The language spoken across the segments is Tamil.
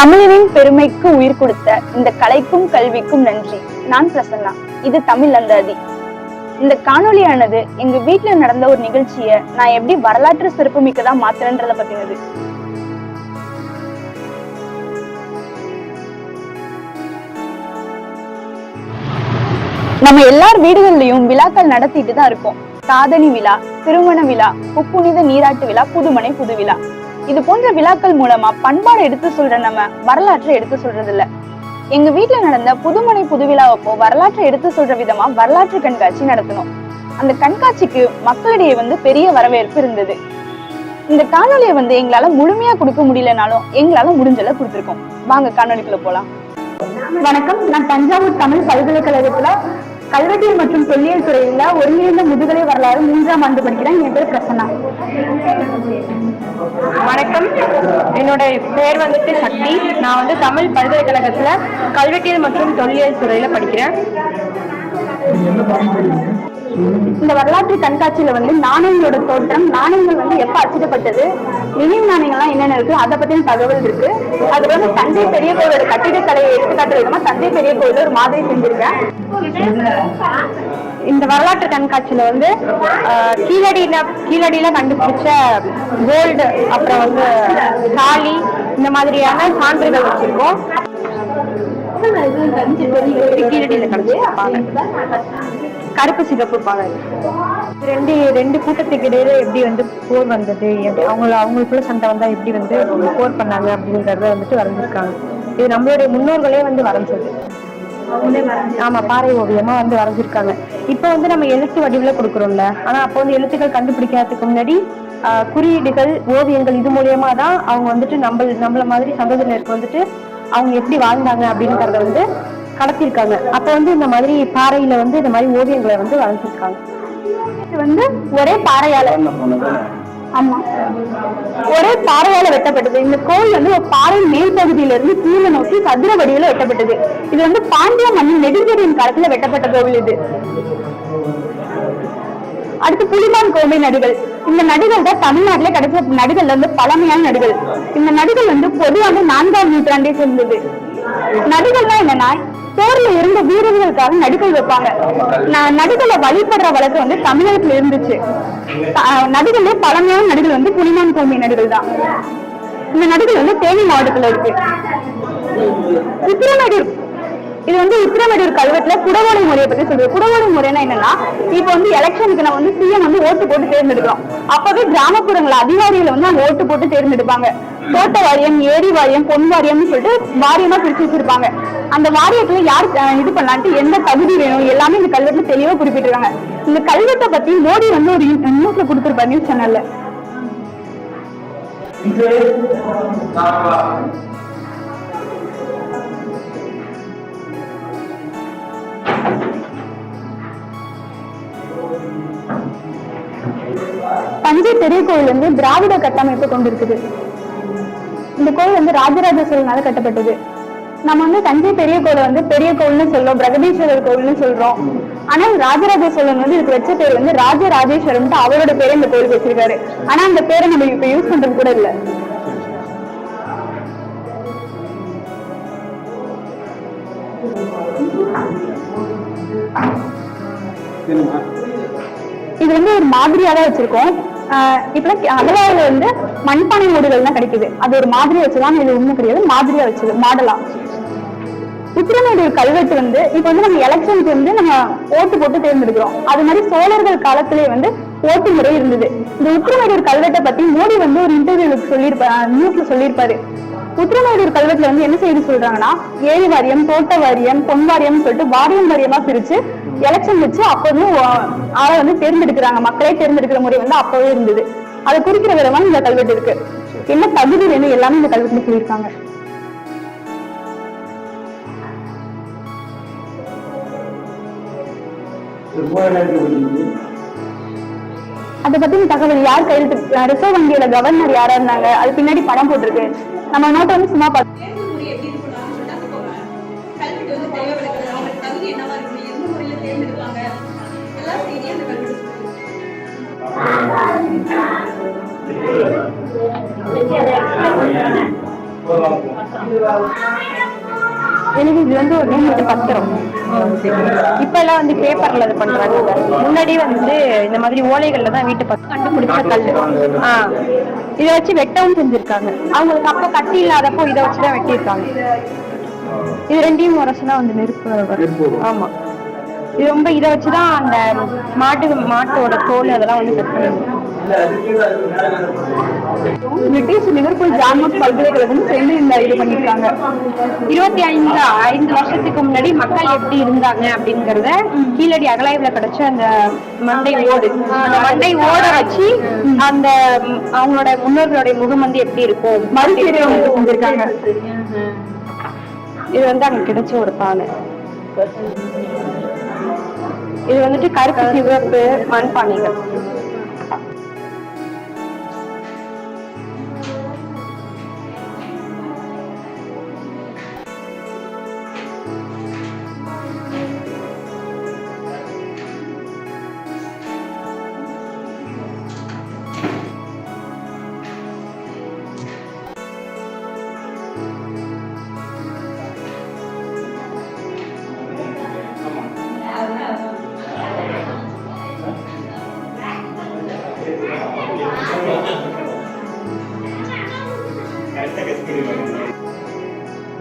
தமிழரின் பெருமைக்கு உயிர் கொடுத்த இந்த கலைக்கும் கல்விக்கும் நன்றி. நான் பிரசன்னா. இது தமிழ் அந்தாதி. இந்த காணொலியானது எங்க வீட்டுல நடந்த ஒரு நிகழ்ச்சிய நான் எப்படி வரலாற்று சிறப்புமிக்கதா மாத்திரன்றத பத்தினது. நம்ம எல்லார் வீடுகள்லயும் விழாக்கள் நடத்திட்டு தான் இருக்கோம். காதணி விழா, திருமண விழா, புப்புனித நீராட்டு விழா, புதுமனை புது விழா, இது போன்ற விழாக்கள் மூலமா பண்பாடு எடுத்து சொல்ற நம்ம வரலாற்றை எடுத்து சொல்றது இல்ல. எங்க வீட்டுல நடந்த புதுமனை புது விழாவப்போ வரலாற்றை எடுத்து சொல்ற விதமா வரலாற்று கண்காட்சி நடத்தணும். அந்த கண்காட்சிக்கு மக்களிடையே பெரிய வரவேற்பு இருந்தது. இந்த காணொலியை எங்களால முழுமையா கொடுக்க முடியலனாலும் எங்களால முடிஞ்சல கொடுத்துருக்கோம். வாங்க காணொலிக்குள்ள போலாம். வணக்கம். நான் தஞ்சாவூர் தமிழ் பல்கலைக்கழகத்துல கல்வெட்டியல் மற்றும் தொல்லியல் துறையில ஒருங்கிணைந்த முதுகலை வரலாறு 3ஆம் ஆண்டு படிக்கிறேன். என் பேர் பிரசன்னா. வணக்கம். என்னோட பேர் சக்தி. நான் தமிழ் பல்கலைக்கழகத்துல கல்வெட்டியல் மற்றும் தொல்லியல் துறையில படிக்கிறேன். இந்த வரலாற்று கண்காட்சியில நாணயங்களோட தோற்றம், நாணயங்கள் எப்ப அச்சிடப்பட்டது, நினைவு நாணயங்கள்லாம் என்னென்ன இருக்கு, அதை பத்தின தகவல் இருக்கு. அது தஞ்சை பெரிய கோயிலோட கட்டிடக்கலையை எடுத்துக்காட்டு விதமா தஞ்சை பெரிய கோயில ஒரு மாதிரி செஞ்சிருக்கேன். இந்த வரலாற்று கண்காட்சியில கீழடியில கண்டுபிடிச்ச கோல்டு, அப்புறம் தாலி, இந்த மாதிரியான சான்றுகள் வச்சிருக்கோம். கீழடியில கிடைச்சிருப்பாங்க கருப்பு சிகப்பு பாலை. ரெண்டு கூட்டத்துக்கு இடையில எப்படி போர் வந்தது, அவங்களுக்குள்ள சண்டை வந்தா எப்படி போர் பண்ணாங்க அப்படிங்கறத வரைஞ்சிருக்காங்க. இது நம்மளுடைய முன்னோர்களே வரைஞ்சது. ஆமா, பாறை ஓவியமா வரைஞ்சிருக்காங்க. இப்ப நம்ம எழுத்து வடிவுல கொடுக்குறோம்ல, ஆனா அப்போ எழுத்துக்கள் கண்டுபிடிக்கிறதுக்கு முன்னாடி குறியீடுகள், ஓவியங்கள், இது மூலியமா தான் அவங்க நம்மள மாதிரி சந்ததியினருக்கு அவங்க எப்படி வாழ்ந்தாங்க அப்படிங்கறத கடத்திருக்காங்க. அப்ப இந்த மாதிரி பாறையில இந்த மாதிரி ஓவியங்களை வரைஞ்சிருக்காங்க. இது ஒரே பாறையால, ஆமா, ஒரே பாறையால வெட்டப்பட்டது. இந்த கோயில் ஒரு பாறை மேல் பகுதியில இருந்து கீழே நோக்கி சதுர வடிவில வெட்டப்பட்டது. இது பாண்டிய மண்ணின் நெடுஞ்செழியன் காலத்துல வெட்டப்பட்ட கோவில் இது. அடுத்து புலிமான் கோம்பை நடுகள். இந்த நடுகள் தான் தமிழ்நாட்டில கிடைச்ச நடுகள்ல பழமையான நடுகள். இந்த நடுகள் பொதுவாக 4ஆம் நூற்றாண்டை சேர்ந்தது. நடுகள்னா என்னன்னா, போர்ல இருந்த வீரர்களுக்காக நடுகள் வைப்பாங்க. நடுகளை வழிபடுற வழக்கு தமிழகத்துல இருந்துச்சு. நடுகள்ல பழமையான நடுகள் புலிமான் கோம்பை நடுகள் தான். இந்த நடுகள் தேனி மாவட்டத்துல இருக்கு. உத்திரமேரூர், இது உத்திரமேரூர் கல்வெட்டுல குடவோலை முறையை பத்தி சொல்றது. குடவோலை முறைனா என்னன்னா, இப்ப எலெக்ஷனுக்கு நம்ம சிஎம் ஓட்டு போட்டு தேர்ந்தெடுக்கிறோம். அப்பவே கிராமப்புறங்கள் அதிகாரிகளை அங்க ஓட்டு போட்டு தேர்ந்தெடுப்பாங்க. தோட்ட வாரியம், ஏரி வாரியம், பொன் வாரியம்னு சொல்லிட்டு வாரியமா பிரிச்சு வச்சிருப்பாங்க. அந்த வாரியத்துல யார் இது பண்ணலான்ட்டு எந்த தகுதி வேணும் எல்லாமே இந்த கல்வெட்டுல தெளிவா குறிப்பிட்டிருக்காங்க. இந்த கல்வெட்டை பத்தி மோடி ஒரு நியூஸ்ல கொடுத்திருப்பாரு, நியூஸ் சேனல்ல. தஞ்சை பெரிய கோயில் திராவிட கட்டமைப்பு கொண்டிருக்குது. இந்த கோயில் ராஜராஜ சோழனால கட்டப்பட்டது. நம்ம தஞ்சை பெரிய கோயில பெரிய கோயில்னு சொல்றோம், பிரகதீஸ்வரர் கோயில்னு சொல்றோம். ஆனா ராஜராஜ சோழன் இதுக்கு வச்ச பேர் ராஜராஜேஸ்வரன், அவரோட பேரை இந்த கோயிலுக்கு வச்சிருக்காரு. ஆனா அந்த பேரை நம்ம இப்ப யூஸ் பண்றது கூட இல்ல. இது ஒரு மாதிரியாதான் வச்சிருக்கோம். இப்ப அகலாயில மண்பானை மூடுகள் தான் கிடைக்குது. அது ஒரு மாதிரி வச்சுதான், இது உண்மை கிடையாது, மாதிரியா வச்சது, மாடலா. உத்திரமேரூர் கல்வெட்டு இப்ப நம்ம எலெக்ஷனுக்கு நம்ம ஓட்டு போட்டு தேர்ந்தெடுக்கிறோம். அது மாதிரி சோழர்கள் காலத்திலே ஓட்டு முறை இருந்தது. இந்த உத்திரமேரூர் கல்வெட்டை பத்தி மோடி ஒரு இன்டர்வியூல நியூஸ்ல சொல்லியிருப்பாரு. உத்திரமேரூர் கல்வெட்டுல என்ன செய்து சொல்றாங்கன்னா, ஏரி வாரியம், தோட்ட வாரியம், பொன் வாரியம் சொல்லிட்டு வாரியம் வாரியமா பிரிச்சு எலெக்ஷன் வச்சு அப்போதும் ஆளை தேர்ந்தெடுக்கிறாங்க. மக்களே தேர்ந்தெடுக்கிற முறை அப்பவே இருந்தது. அதை குறிக்கிற விதமா இந்த கல்வெட்டு இருக்கு. என்ன தகுதி வேணும் எல்லாமே இந்த கல்வெட்டுல சொல்லியிருக்காங்க. அதை பத்தின தகவல் யார் கையெழுத்து, ரிசர்வ் வங்கியோட கவர்னர் யாரா இருந்தாங்க, அது பின்னாடி படம் போட்டிருக்கு. நம்ம நோட்டை சும்மா பார்த்து எனக்கு இது வந்து ஒரு வீட்டு பத்திரம். இப்ப எல்லாம் வந்து பேப்பர்ல இது பண்றாங்க. முன்னாடி வந்து இந்த மாதிரி ஓலைகள்ல தான் வீட்டு பத்திரம் கண்டுபிடிச்ச கல். இதை வச்சு வெட்டவும் செஞ்சிருக்காங்க. அவங்களுக்கு அப்ப கட்டி இல்லாதப்போ இதை வச்சுதான் வெட்டியிருக்காங்க. இது ரெண்டையும் முரசுனா வந்து நெருப்பு. ஆமா, இது ரொம்ப இதை வச்சுதான் அந்த மாட்டோட தோல் அதெல்லாம் வந்து கட் பண்ணுவாங்க. பிரிட்டிஷ் லிவர்பூல் ஜான்மஸ் பல்கலைக்கழகம் சேர்ந்து இந்த இது பண்ணிருக்காங்க. 25 வருஷத்துக்கு முன்னாடி மக்கள் எப்படி இருந்தாங்க அப்படிங்கறத கீழடி அகலாய்வுல கிடைச்ச அந்த மண்டை ஓடு, அந்த மண்டை ஓட வச்சு அந்த அவங்களோட முன்னோர்களுடைய முகம் வந்து எப்படி இருக்கும் மறுசீரமைப்பு செஞ்சிருக்காங்க. இது வந்து அங்க கிடைச்ச ஒரு பானை. இது வந்துட்டு கருப்பு சிவப்பு மண்பானைகள்.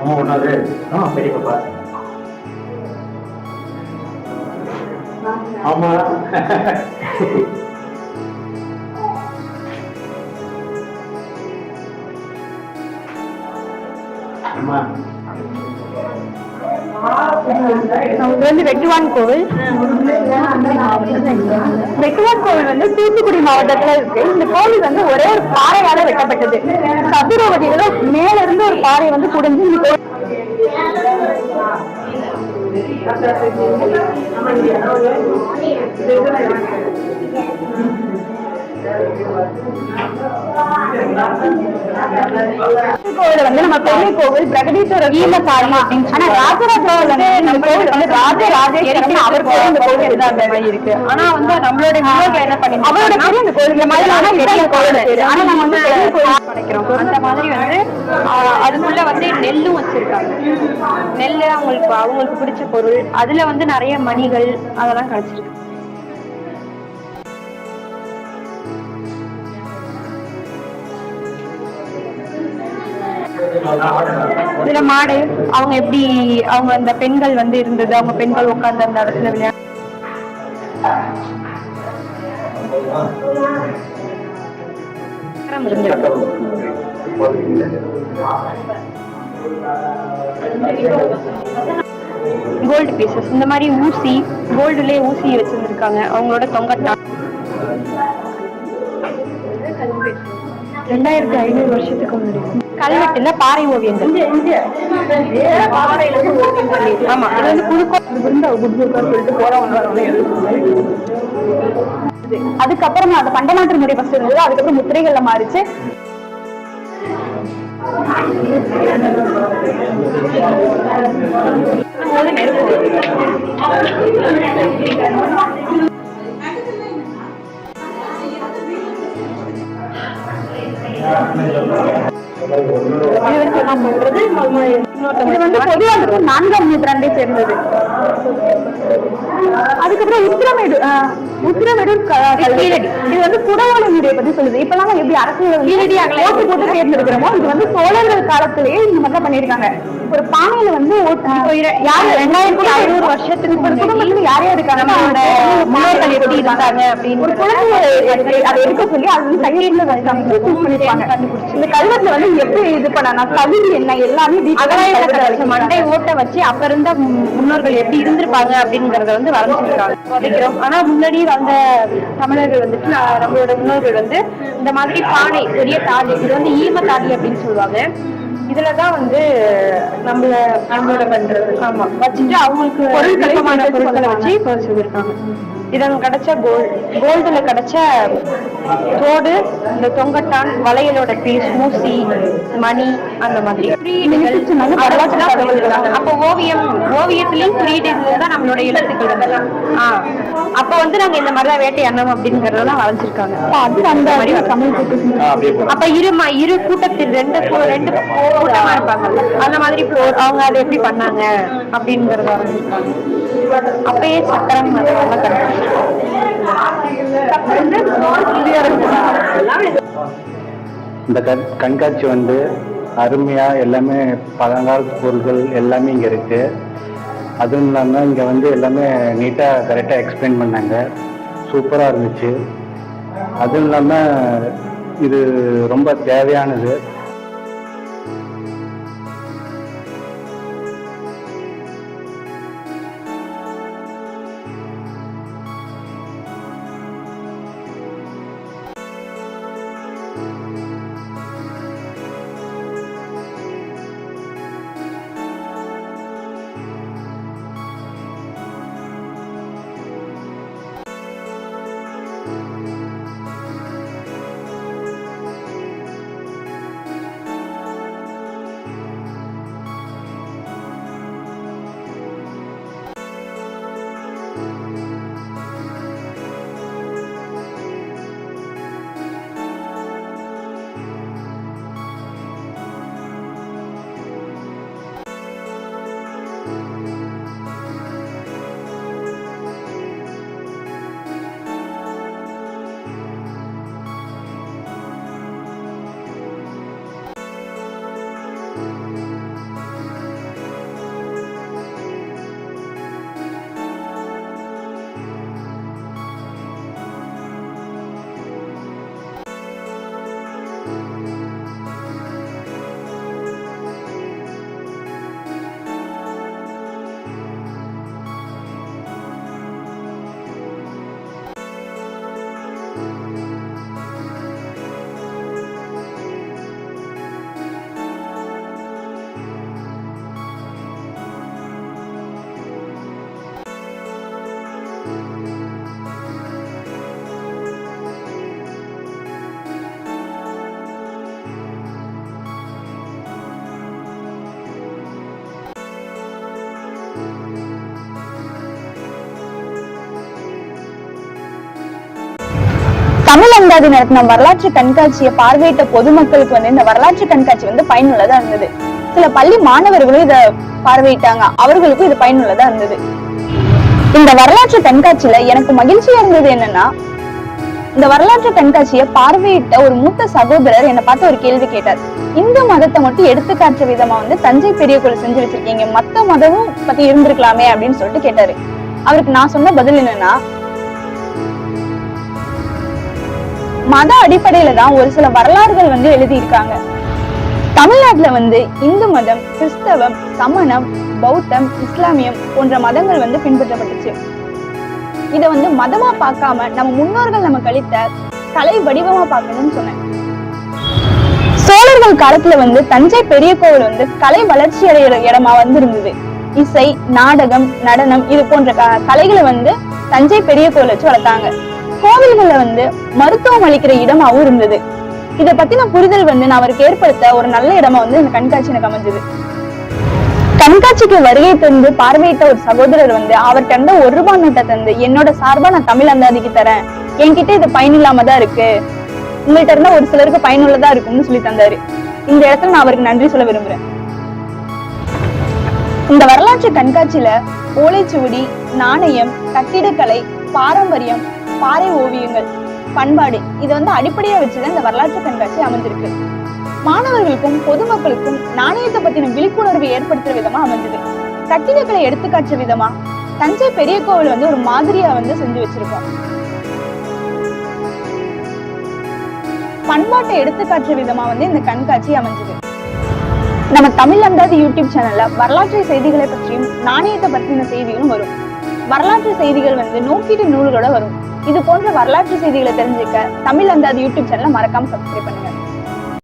அம்மா ஒண்ணாது பெரிய பாப்பா. ஆமா அம்மா இது வந்து வெட்டுவான் கோவில். வெட்டுவான் கோவில் வந்து தூத்துக்குடி மாவட்டத்துல இருக்கு. இந்த கோவில் வந்து ஒரே ஒரு பாறையால வெட்டப்பட்டது. சதுர வடிவில மேல இருந்து ஒரு பாறை வந்து குடைஞ்சு இந்த கோவில் கோவில் வந்து நம்ம பெரிய கோவில் பிரகதீஸ்வரர் ஈமசாரி. ஆனா ராஜராஜ வந்து நம்ம கோவில் வந்து ராஜராஜேஸ்வரர் அவர் கோவில் இந்த கோவில் அந்த மாதிரி இருக்கு. ஆனா வந்து நம்மளுடைய முன்னோர்கள் என்ன பண்ணி அவரோட பேரு இந்த கோவில் இந்த மாதிரி. ஆனா பெரிய கோவில் ஆனா நம்ம வந்து பெரிய கோவில் படைக்கிறோம். அந்த மாதிரி வந்து அதுக்குள்ள வந்து நெல்லும் வச்சிருக்காங்க. நெல்லு அவங்களுக்கு பிடிச்ச பொருள். அதுல வந்து நிறைய மணிகள் அதெல்லாம் கிடைச்சிருக்கு. இதுல மாடு அவங்க எப்படி அவங்க அந்த பெண்கள் வந்து இருந்தது, அவங்க பெண்கள் உட்கார்ந்து அந்த இடத்துல விளையாடு. கோல்டு பீசஸ் இந்த மாதிரி ஊசி, கோல்டுலயே ஊசி வச்சிருந்திருக்காங்க. அவங்களோட தொங்கட்டா 2500 வருஷத்துக்கு முன்னாடி கல்வெட்டுல பாறை ஓவியங்கள். ஆமா, இது வந்து அதுக்கப்புறமா அது பண்டமாற்று முறை ஃபர்ஸ்ட் இருந்தது. அதுக்கப்புறம் முத்திரைகள்ல மாறிச்சு. இது வந்து பொதுவாக 4ஆம் நூற்றாண்டை சேர்ந்தது. அதுக்கப்புறம் உத்திரமேடு கல்வெட்டு. இது வந்து குடவாளி முறையை பத்தி சொல்லுது. இப்ப எல்லாம் எப்படி அரசியல் ஓட்டு போட்டு தேர்ந்தெடுக்கிறோமோ இது வந்து சோழர்கள் காலத்திலேயே இந்த மாதிரி பண்ணிருக்காங்க. ஒரு பானையில வந்து யாரு 2500 வருஷத்துக்கு ஒரு குடும்பத்துல யார் யார் இருக்காங்க, முன்னோர்கள் எப்படி இருக்காங்க அப்படின்னு ஒரு குழந்தைய அதை எடுக்க சொல்லி அது சைட்ல பண்ணிருப்பாங்க. இந்த கல்வெட்டுல வந்து எப்படி இது பண்ணா கவிதை என்ன எல்லாமே மண்டை ஓட்ட வச்சு அப்ப இருந்த முன்னோர்கள் எப்படி இருந்திருப்பாங்க அப்படிங்கறத வந்து வரைஞ்சிருக்காங்க. ஆனா முன்னாடி வந்த தமிழர்கள் வந்துட்டு நம்மளோட முன்னோர்கள் வந்து இந்த மாதிரி பானை, பெரிய தாலி, இது வந்து ஈம தாலி அப்படின்னு சொல்லுவாங்க. இதுலதான் வந்து நம்மளோட பண்றது. ஆமா, வச்சுட்டு அவங்களுக்கு பொருட்களை வச்சு சொல்லியிருக்காங்க. இதன் கிடைச்ச கோல்டுல கிடைச்ச தோடு, இந்த தொங்கட்டான், வளையலோட பீஸ், மூசி, மணி, அந்த மாதிரி குறியீடுகள், வரலாற்று தகவல்கள். அப்போ ஓவியத்திலயும் குறியீடுகள் தான் நம்மளோட எழுத்துக்கள் வந்து. அப்ப வந்து நாங்க இந்த மாதிரிதான் வேட்டையாடணும் அப்படிங்கறதெல்லாம் வளைஞ்சிருக்காங்க. அது அந்த தமிழ் கூட்டு அப்ப இரு கூட்டத்தில் ரெண்டு கூட்டமா இருப்பாங்க, அந்த மாதிரி அவங்க அதை எப்படி பண்ணாங்க அப்படிங்கறத வரைஞ்சிருக்காங்க. அப்பயே சக்கரம் அதெல்லாம் இந்த கண்காட்சி வந்து அருமையா எல்லாமே பழங்கால பொருட்கள் எல்லாமே இங்க இருக்கு. அதுவும் இல்லாமல் இங்கே வந்து எல்லாமே நீட்டாக கரெக்டாக எக்ஸ்பிளைன் பண்ணாங்க. சூப்பராக இருந்துச்சு. அதுவும் இல்லாமல் இது ரொம்ப தேவையானது. தமிழ் அந்தாதி நடத்தின வரலாற்று கண்காட்சியை பார்வையிட்ட பொதுமக்களுக்கு வந்து இந்த வரலாற்று கண்காட்சி வந்து பயனுள்ளதா இருந்தது. சில பள்ளி மாணவர்களும் இத பார்வையிட்டாங்க, அவர்களுக்கும் இது பயனுள்ளதா இருந்தது. இந்த வரலாற்று கண்காட்சியில எனக்கு மகிழ்ச்சியா இருந்தது என்னன்னா, இந்த வரலாற்று கண்காட்சியை பார்வையிட்ட ஒரு மூத்த சகோதரர் என்னை பார்த்து ஒரு கேள்வி கேட்டார். இந்து மதத்தை மட்டும் எடுத்துக்காட்டுற விதமா வந்து தஞ்சை பெரிய கோயில் செஞ்சு வச்சிருக்கீங்க, மத்த மதமும் பத்தி இருந்திருக்கலாமே அப்படின்னு சொல்லிட்டு கேட்டாரு. அவருக்கு நான் சொன்ன பதில் என்னன்னா, மத அடிப்படையில தான் ஒரு சில வரலாறுகள் வந்து எழுதியிருக்காங்க. தமிழ்நாட்டுல வந்து இந்து மதம், கிறிஸ்தவம், சமணம், பௌத்தம், இஸ்லாமியம் போன்ற மதங்கள் வந்து பின்பற்றப்பட்டுச்சு. இத வந்து மதமா பார்க்காம நம்ம முன்னோர்கள் நம்ம கழித்த கலை வடிவமா பார்க்கணும்னு சொன்னேன். சோழர்கள் காலத்துல வந்து தஞ்சை பெரிய கோவில் வந்து கலை வளர்ச்சி அடைகிற இடமா வந்து இருந்தது. இசை, நாடகம், நடனம் இது போன்ற கலைகளை வந்து தஞ்சை பெரிய கோவில் வச்சு வளர்த்தாங்க. கோவில்கள்ல வந்து மருத்துவம் அளிக்கிற இடமாவும் இருந்தது. இத பத்தின புரிதல் வந்து நான் அவருக்கு ஏற்படுத்த ஒரு நல்ல இடமா வந்து இந்த கண்காட்சி எனக்கு அமைஞ்சது. கண்காட்சிக்கு வருகை தந்து பார்வையிட்ட ஒரு சகோதரர் வந்து அவர்கிட்ட 1 ரூபாய் நோட்டை தந்து, என்னோட சார்பா நான் தமிழ் அந்தாதிக்கு தரேன், என்கிட்ட இது பயனில்லாம தான் இருக்கு, உங்கள்கிட்ட இருந்தா ஒரு சிலருக்கு பயனுள்ளதா இருக்கும்னு சொல்லி தந்தாரு. இந்த இடத்துல நான் அவருக்கு நன்றி சொல்ல விரும்புறேன். இந்த வரலாற்று கண்காட்சியில ஓலைச்சுவடி, நாணயம், கட்டிடக்கலை, பாரம்பரியம், பாறை ஓவியங்கள், பண்பாடு இதை வந்து அடிப்படையா வச்சுதான் இந்த வரலாற்று கண்காட்சி அமைஞ்சிருக்கு. மாணவர்களுக்கும் பொதுமக்களுக்கும் நாணயத்தை பத்தின விழிப்புணர்வு ஏற்படுத்துற விதமா அமைஞ்சது. கட்டிடக்கலை எடுத்துக்காட்டுற விதமா தஞ்சை பெரிய கோவில் வந்து ஒரு மாதிரியா வந்து செஞ்சு வச்சிருக்கோம். பண்பாட்டை எடுத்துக்காட்டுற விதமா வந்து இந்த கண்காட்சி அமைஞ்சது. நம்ம தமிழ் அந்தாதி யூடியூப் சேனல்ல வரலாற்று செய்திகளை பற்றியும் நாணயத்தை பற்றின செய்திகளும் வரும். வரலாற்று செய்திகள் வந்து நோக்கீட்டு நூல்களோட வரும். இது போன்ற வரலாற்று செய்திகளை தெரிஞ்சுக்க தமிழ் அந்தாதி யூடியூப் சேனலை மறக்காம சப்ஸ்கிரைப் பண்ணுங்க.